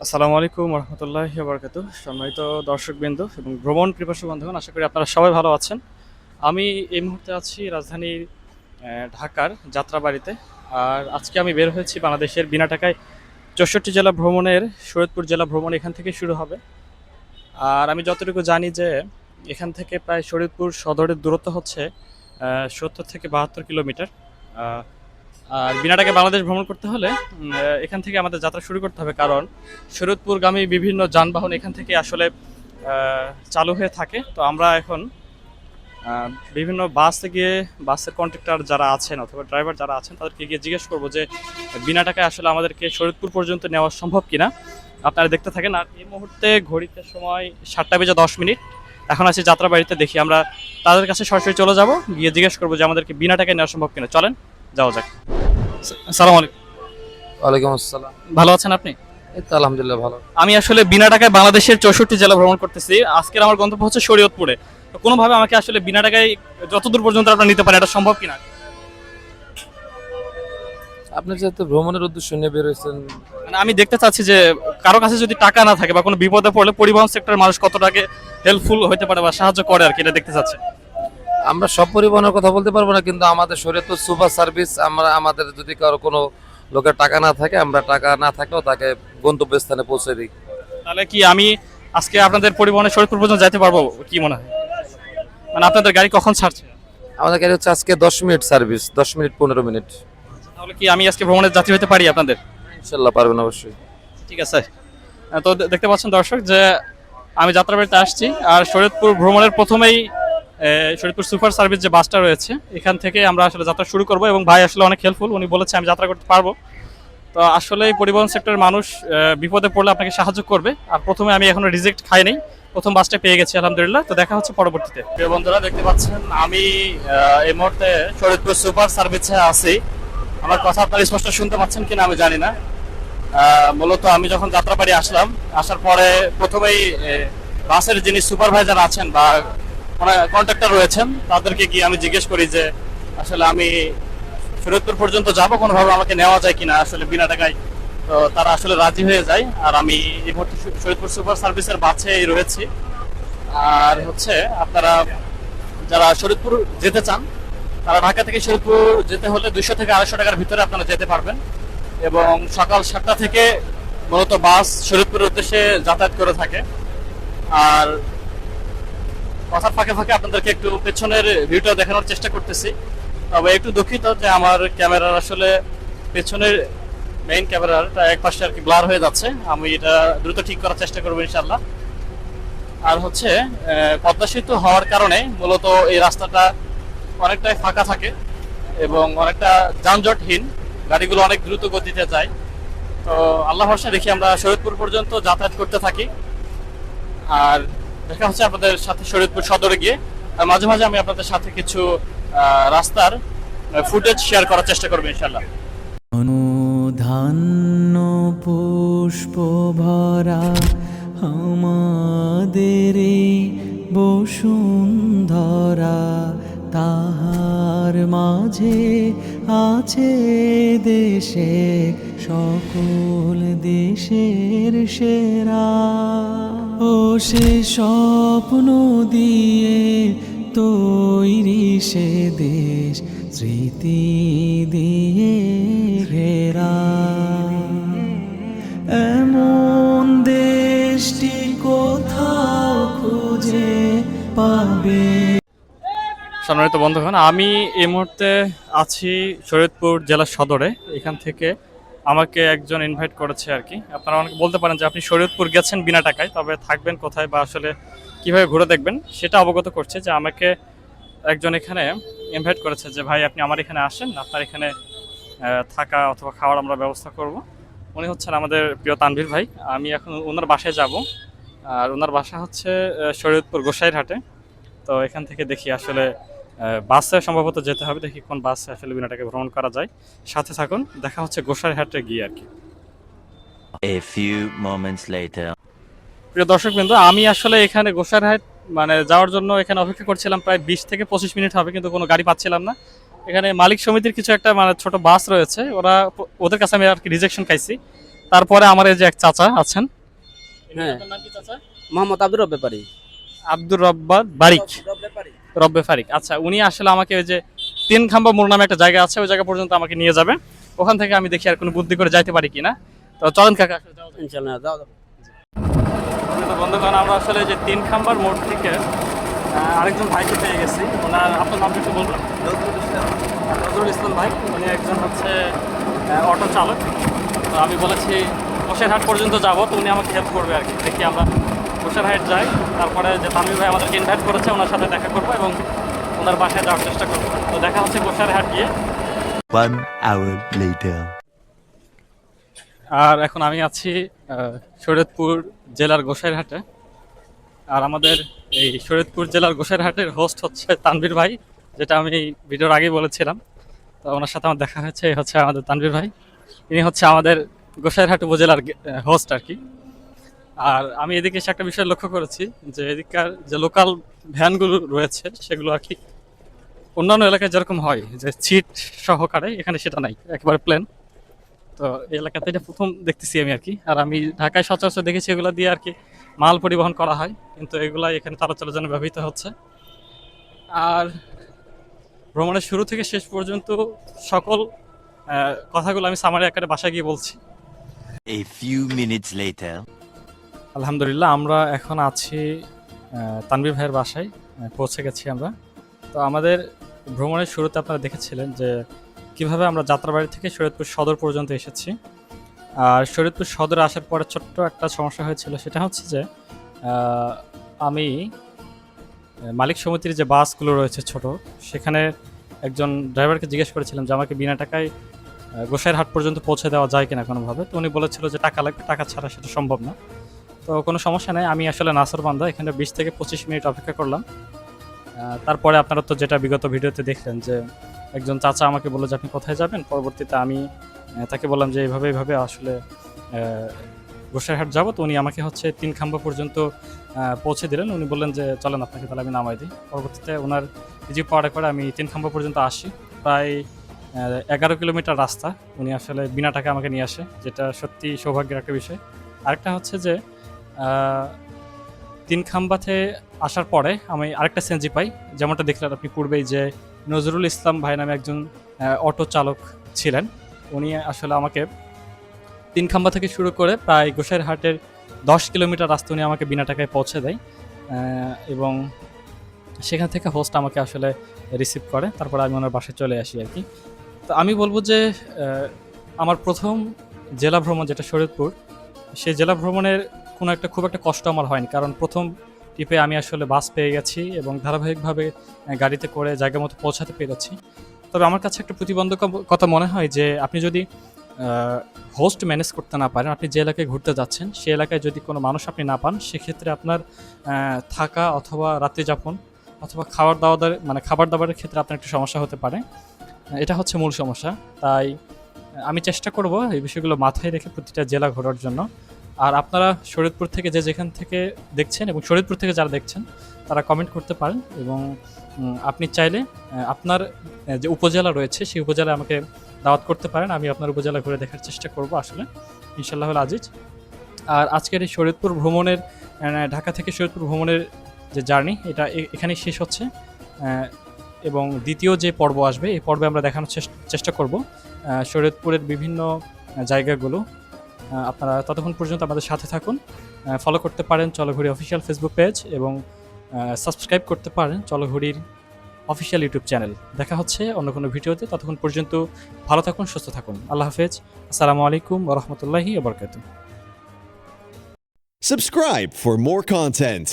আসসালামু আলাইকুম রহমতুল্লাহি বারাকাতুহু। সম্মানিত দর্শকবৃন্দ এবং ভ্রমণ পিপাসু বন্ধুগণ, আশা করি আপনারা সবাই ভালো আছেন। আমি এই মুহূর্তে আছি রাজধানীর ঢাকার যাত্রাবাড়িতে। আর আজকে আমি বের হয়েছি বাংলাদেশের বিনা টাকায় 64 জেলা ভ্রমণের শরীয়তপুর জেলা ভ্রমণ এখান থেকে শুরু হবে। আর আমি যতটুকু জানি যে এখান থেকে প্রায় শরীয়তপুর সদরের দূরত্ব হচ্ছে 70 থেকে 72 কিলোমিটার। আর বিনা টাকায় বাংলাদেশ ভ্রমণ করতে হলে এখান থেকে আমাদের যাত্রা শুরু করতে হবে, কারণ শরীয়তপুরগামী বিভিন্ন যানবাহন এখান থেকে আসলে চালু হয়ে থাকে। তো আমরা এখন বিভিন্ন বাসে গিয়ে বাসের কন্ট্রাক্টর যারা আছেন অথবা ড্রাইভার যারা আছেন তাদেরকে গিয়ে জিজ্ঞেস করবো যে বিনা টাকায় আসলে আমাদেরকে শরীয়তপুর পর্যন্ত নেওয়া সম্ভব কিনা। আপনারা দেখতে থাকেন। আর এই মুহূর্তে ঘড়িতে সময় 7টা বেজে 10 মিনিট। এখন আছি যাত্রাবাড়িতে, দেখি আমরা তাদের কাছে সরাসরি চলে যাব, গিয়ে জিজ্ঞেস করবো যে আমাদেরকে বিনা টাকায় নেওয়া সম্ভব কিনা। চলেন যাওয়া যাক। আসসালামু আলাইকুম। ওয়ালাইকুম আসসালাম। ভালো আছেন আপনি? এই তো আলহামদুলিল্লাহ ভালো। আমি আসলে বিনা টাকায় বাংলাদেশের 64 জেলা ভ্রমণ করতেছি। আজকের আমার গন্তব্য হচ্ছে শরীয়তপুরে। তো কোনোভাবে আমাকে আসলে বিনা টাকায় যতদূর পর্যন্ত আপনারা নিতে পারেন, এটা সম্ভব কিনা? আপনি যেহেতু ভ্রমণের উদ্দেশ্য নিয়ে বের হয়েছেন, মানে আমি দেখতে চাচ্ছি যে কারো কাছে যদি টাকা না থাকে বা কোনো বিপদে পড়লে পরিবহন সেক্টরের মানুষ কতটাকে হেল্পফুল হতে পারে বা সাহায্য করে আর কি, এটা দেখতে চাচ্ছি। আমরা সব পরিবহনের কথা বলতে পারবো না, কিন্তু আমাদের শরীয়তপুর সুপার সার্ভিস, আমাদের যদি কারো কোনো লোকের টাকা না থাকে, আমরা টাকা না থাকলেও তাকে গন্তব্যস্থানে পৌঁছে দিই। তাহলে কি আমি আজকে আপনাদের পরিবহনের শরীয়তপুর পর্যন্ত যাইতে পারবো কি মনে হয়? মানে আপনাদের গাড়ি কখন ছাড়ছে? আমাদের গাড়ি হচ্ছে আজকে 10 মিনিট সার্ভিস, 10 মিনিট 15 মিনিট। তাহলে কি আমি আজকে ভ্রমণের যাত্রী হতে পারি আপনাদের? ইনশাল্লাহ পারবেন অবশ্যই। ঠিক আছে। তো দেখতে পাচ্ছেন দর্শক যে আমি যাত্রাবাড়িতে আসছি। আর শরীয়তপুর ভ্রমণের প্রথমেই শরীয়তপুর সুপার সার্ভিস যে বাসটা রয়েছে এখান থেকে আমরা আসলে যাত্রা শুরু করব, এবং ভাই আসলে অনেক হেল্পফুল, উনি বলেছে আমি যাত্রা করতে পারবো। তো আসলে এই পরিবহন সেক্টরের মানুষ বিপদে পড়লে আপনাকে সাহায্য করবে। আর প্রথমে আমি এখনো রিজেক্ট খাই নাই, প্রথম বাসটা পেয়ে গেছি আলহামদুলিল্লাহ। তো দেখা হচ্ছে পরবর্তীতে। প্রিয় বন্ধুরা, দেখতে পাচ্ছেন আমি এই মুহূর্তে শরীয়তপুর সুপার সার্ভিসে আছি। আমার কথা আপনারা স্পষ্ট শুনতে পাচ্ছেন কিনা আমি জানি না। মূলত আমি যখন যাত্রাবাড়ি আসলাম, আসার পরে প্রথমেই বাসের যিনি সুপারভাইজার আছেন বা কন্ট্রাক্টর রয়েছেন তাদেরকে গিয়ে আমি জিজ্ঞেস করি যে আসলে আমি শরীয়তপুর পর্যন্ত যাব, কোনোভাবে আমাকে নেওয়া যায় কিনা আসলে বিনা টাকায়। তো তারা আসলে রাজি হয়ে যায়। আর আমি এই মুহূর্তে শরীয়তপুর সুপার সার্ভিসের বাসেই রয়েছি। আর হচ্ছে আপনারা যারা শরীয়তপুর যেতে চান তারা ঢাকা থেকে শরীয়তপুর যেতে হলে 200 থেকে 250 টাকার ভিতরে আপনারা যেতে পারবেন। এবং সকাল 7টা থেকে মূলত বাস শরীয়তপুরের উদ্দেশ্যে যাতায়াত করে থাকে। আর কথার ফাঁকে ফাঁকে আপনাদেরকে একটু পেছনের ভিউটা দেখানোর চেষ্টা করতেছি। তবে একটু দুঃখিত যে আমার ক্যামেরার আসলে পেছনের মেইন ক্যামেরাটা এক পাশে আর কি ব্লার হয়ে যাচ্ছে। আমি এটা দ্রুত ঠিক করার চেষ্টা করবো ইনশাল্লাহ। আর হচ্ছে পদ্মা সেতু হওয়ার কারণে মূলত এই রাস্তাটা অনেকটাই ফাঁকা থাকে এবং অনেকটা যানজটহীন, গাড়িগুলো অনেক দ্রুত গতিতে যায়। তো আল্লাহ ভরসা দেখি আমরা শরীয়তপুর পর্যন্ত যাতায়াত করতে থাকি। আর দেখা হচ্ছে আপনাদের সাথে শরীয়তপুর সদরে গিয়ে। আর মাঝে মাঝে আমি আপনাদের সাথে কিছু রাস্তার ফুটেজ শেয়ার করার চেষ্টা করবো ইনশাল্লাহ। অনুধান্য পুষ্প ভরা আমাদের বসুন্ধরা, তাহার মাঝে আছে দেশে সকল দেশের সেরা। ও সে স্বপ্ন দিয়ে তৈরি সে দেশ, স্মৃতি দিয়ে ঘেরা। এমন দেশটি কোথাও খুঁজে পাবে। সম্মানিত বন্ধুগণ, আমি এই মুহূর্তে আছি শরীয়তপুর জেলা সদরে। এখান থেকে আমাকে একজন ইনভাইট করেছে আর কি। আপনারা অনেকে বলতে পারেন যে আপনি শরীয়তপুর গেছেন বিনা টাকায়, তবে থাকবেন কোথায় বা আসলে কিভাবে ঘুরে দেখবেন সেটা অবগত করছে। যে আমাকে একজন এখানে ইনভাইট করেছে যে ভাই আপনি আমার এখানে আসেন, আপনার এখানে থাকা অথবা খাওয়ার আমরা ব্যবস্থা করব। উনি হচ্ছেন আমাদের প্রিয় তানভীর ভাই। আমি এখন ওনার বাসায় যাব। আর ওনার বাসা হচ্ছে শরীয়তপুর গোসাইরহাটে। তো এখান থেকে দেখি আসলে বাসে সম্ভবত যেতে হবে, দেখি কোন বাসে আসলে বিনা টাকায় ভ্রমণ করা যায়। সাথে থাকুন, দেখা হচ্ছে গোসাইরহাটে গিয়ে আর কি। A few moments later. প্রিয় দর্শকবৃন্দ, আমি আসলে এখানে গোসাইরহাট মানে যাওয়ার জন্য এখানে অপেক্ষা করছিলাম প্রায় 20 থেকে 25 মিনিট হবে, কিন্তু কোনো গাড়ি পাচ্ছিলাম না। এখানে মালিক সমিতির কিছু একটা মানে ছোট বাস রয়েছে, ওদের কাছে আমি আর কি রিজেকশন খাইছি। তারপরে আমার এই যে এক চাচা আছেন, হ্যাঁ। আপনার নাম কি চাচা? মোহাম্মদ আব্দুর ব্যাপারী। আব্দুর রব্বাদ বারিক, রব্বে ফারিক। আচ্ছা, উনি আসলে আমাকে ওই যে 3 খাম্বা মোড় নামে একটা জায়গা আছে, ওই জায়গা পর্যন্ত আমাকে নিয়ে যাবে। ওখান থেকে আমি দেখি আর কোনো বুদ্ধি করে যাইতে পারি কিনা। তো চলেন কাকা, আসলে যাওয়া যাক। ইনশাআল্লাহ যাও যাও। তো বন্ধুগণ, আমরা আসলে যে 3 খাম্বার মোড় থেকে আরেকজন ভাইকে পেয়ে গেছি। ওনার আপনার নামটা একটু বলবেন? নজরুল ইসলাম ভাই। উনি একজন হচ্ছে অটো চালক। তো আমি বলেছি গোসাইরহাট পর্যন্ত যাব, তো উনি আমাকে হেল্প করবে আর কি। দেখি আমরা গোসাইরহাট যাই, তারপরে যে তানভীর ভাই আমাদেরকে ইনভাইট করেছে ওনার সাথে দেখা করবো এবং ওনার বাসায় যাওয়ার চেষ্টা করবো। তো দেখা হচ্ছে গোসাইরহাট গিয়ে। 1 hour later. আর এখন আমি আছি শরীয়তপুর জেলার গোসাইরহাটে। আর আমাদের এই শরীয়তপুর জেলার গোসাইরহাটের হোস্ট হচ্ছে তানভীর ভাই, যেটা আমি ভিডিওর আগেই বলেছিলাম। তো ওনার সাথে আমার দেখা হয়েছে, এই হচ্ছে আমাদের তানভীর ভাই। ইনি হচ্ছে আমাদের গোসাইরহাট উপজেলার হোস্ট আর কি। আর আমি এদিকে এসে একটা বিষয় লক্ষ্য করেছি যে এদিককার যে লোকাল ভ্যানগুলো রয়েছে সেগুলো আর কি অন্যান্য এলাকায় যেরকম হয় যে সিট সহকারে, এখানে সেটা নাই, একেবারে প্লেন। তো এই এলাকাতে এটা প্রথম দেখতেছি আমি আর কি। আর আমি ঢাকায় সচরাচর দেখেছি এগুলো দিয়ে আর কি মাল পরিবহন করা হয়, কিন্তু এগুলা এখানে চলাচলের জন্য ব্যবহৃত হচ্ছে। আর ভ্রমণের শুরু থেকে শেষ পর্যন্ত সকল কথাগুলো আমি সামারি আকারে বাসায় গিয়ে বলছি। A few minutes later. আলহামদুলিল্লাহ, আমরা এখন আছি তানভীর ভাইয়ের বাসায়, পৌঁছে গেছি আমরা। তো আমাদের ভ্রমণের শুরুতে আপনারা দেখেছিলেন যে কিভাবে আমরা যাত্রাবাড়ি থেকে শরীয়তপুর সদর পর্যন্ত এসেছি। আর শরীয়তপুর সদরে আসার পরে ছোট্ট একটা সমস্যা হয়েছিল, সেটা হচ্ছে যে আমি মালিক সমিতির যে বাসগুলো রয়েছে ছোট, সেখানে একজন ড্রাইভারকে জিজ্ঞেস করেছিলাম যে আমাকে বিনা টাকায় গোসাইরহাট পর্যন্ত পৌঁছে দেওয়া যায় কিনা কোনোভাবে। তো উনি বলেছিল যে টাকা লাগবে, টাকা ছাড়া সেটা সম্ভব না। তো কোনো সমস্যা নেই, আমি আসলে নাসরবান্ধা, এখানে 20 থেকে 25 মিনিট অপেক্ষা করলাম। তারপরে আপনারা তো যেটা বিগত ভিডিওতে দেখলেন যে একজন চাচা আমাকে বললো যে আপনি কোথায় যাবেন। পরবর্তীতে আমি তাকে বললাম যে এইভাবে আসলে গোসাইরহাট যাবো। তো উনি আমাকে হচ্ছে 3 খাম্বা পর্যন্ত পৌঁছে দিলেন। উনি বললেন যে চলেন আপনাকে তাহলে আমি নামাই দিই। পরবর্তীতে ওনার রিজিভ পাওয়ার করে আমি 3 খাম্বা পর্যন্ত আসি। প্রায় 11 কিলোমিটার রাস্তা উনি আসলে বিনা টাকা আমাকে নিয়ে আসে, যেটা সত্যি সৌভাগ্যের একটা বিষয়। আরেকটা হচ্ছে যে 3 খাম্বাতে আসার পরে আমি আরেকটা সিএনজি পাই, যেমনটা দেখলেন আপনি পূর্বেই যে নজরুল ইসলাম ভাই নামে একজন অটো চালক ছিলেন। উনি আসলে আমাকে 3 খাম্বা থেকে শুরু করে প্রায় গোসাইরহাটের 10 কিলোমিটার রাস্তা উনি আমাকে বিনা টাকায় পৌঁছে দেয় এবং সেখান থেকে হোস্ট আমাকে আসলে রিসিভ করে। তারপরে আমি ওনার বাসায় চলে আসি আর কি। তো আমি বলবো যে আমার প্রথম জেলা ভ্রমণ যেটা শরীয়তপুর, সেই জেলা ভ্রমণের কোনো একটা খুব একটা কষ্ট আমার হয়নি, কারণ প্রথম ট্রিপে আমি আসলে বাস পেয়ে গেছি এবং ধারাবাহিকভাবে গাড়িতে করে জায়গা মতো পৌঁছাতে পেরেছি। তবে আমার কাছে একটা প্রতিবন্ধকতা মনে হয় যে আপনি যদি হোস্ট ম্যানেজ করতে না পারেন, আপনি যে এলাকায় ঘুরতে যাচ্ছেন সেই এলাকায় যদি কোনো মানুষ আপনি না পান, সেক্ষেত্রে আপনার থাকা অথবা রাত্রি যাপন অথবা খাবার দাবারের ক্ষেত্রে আপনার একটু সমস্যা হতে পারে। এটা হচ্ছে মূল সমস্যা। তাই আমি চেষ্টা করব এই বিষয়গুলো মাথায় রেখে প্রতিটা জেলা ঘোরার জন্য। আর আপনারা শরীয়তপুর থেকে যেখান থেকে দেখছেন এবং শরীয়তপুর থেকে যারা দেখছেন তারা কমেন্ট করতে পারেন এবং আপনি চাইলে আপনার যে উপজেলা রয়েছে সেই উপজেলায় আমাকে দাওয়াত করতে পারেন। আমি আপনার উপজেলা ঘুরে দেখার চেষ্টা করব আসলে, ইনশাআল্লাহুল আজিজ। আর আজকের এই শরীয়তপুর ভ্রমণের ঢাকা থেকে শরীয়তপুর ভ্রমণের যে জার্নি, এটা এখানেই শেষ হচ্ছে এবং দ্বিতীয় যে পর্ব আসবে এই পর্বে আমরা দেখানোর চেষ্টা করব শরীয়তপুরের বিভিন্ন জায়গাগুলো। আপনারা ততক্ষণ পর্যন্ত আমাদের সাথে থাকুন, ফলো করতে পারেন চলঘুরি অফিসিয়াল ফেসবুক পেজ এবং সাবস্ক্রাইব করতে পারেন চলঘুরির অফিসিয়াল ইউটিউব চ্যানেল। দেখা হচ্ছে অন্য কোনো ভিডিওতে, ততক্ষণ পর্যন্ত ভালো থাকুন, সুস্থ থাকুন। আল্লাহ হাফেজ, আসসালামু আলাইকুম ওয়া রাহমাতুল্লাহি ওয়া বারাকাতুহু। Subscribe for more content.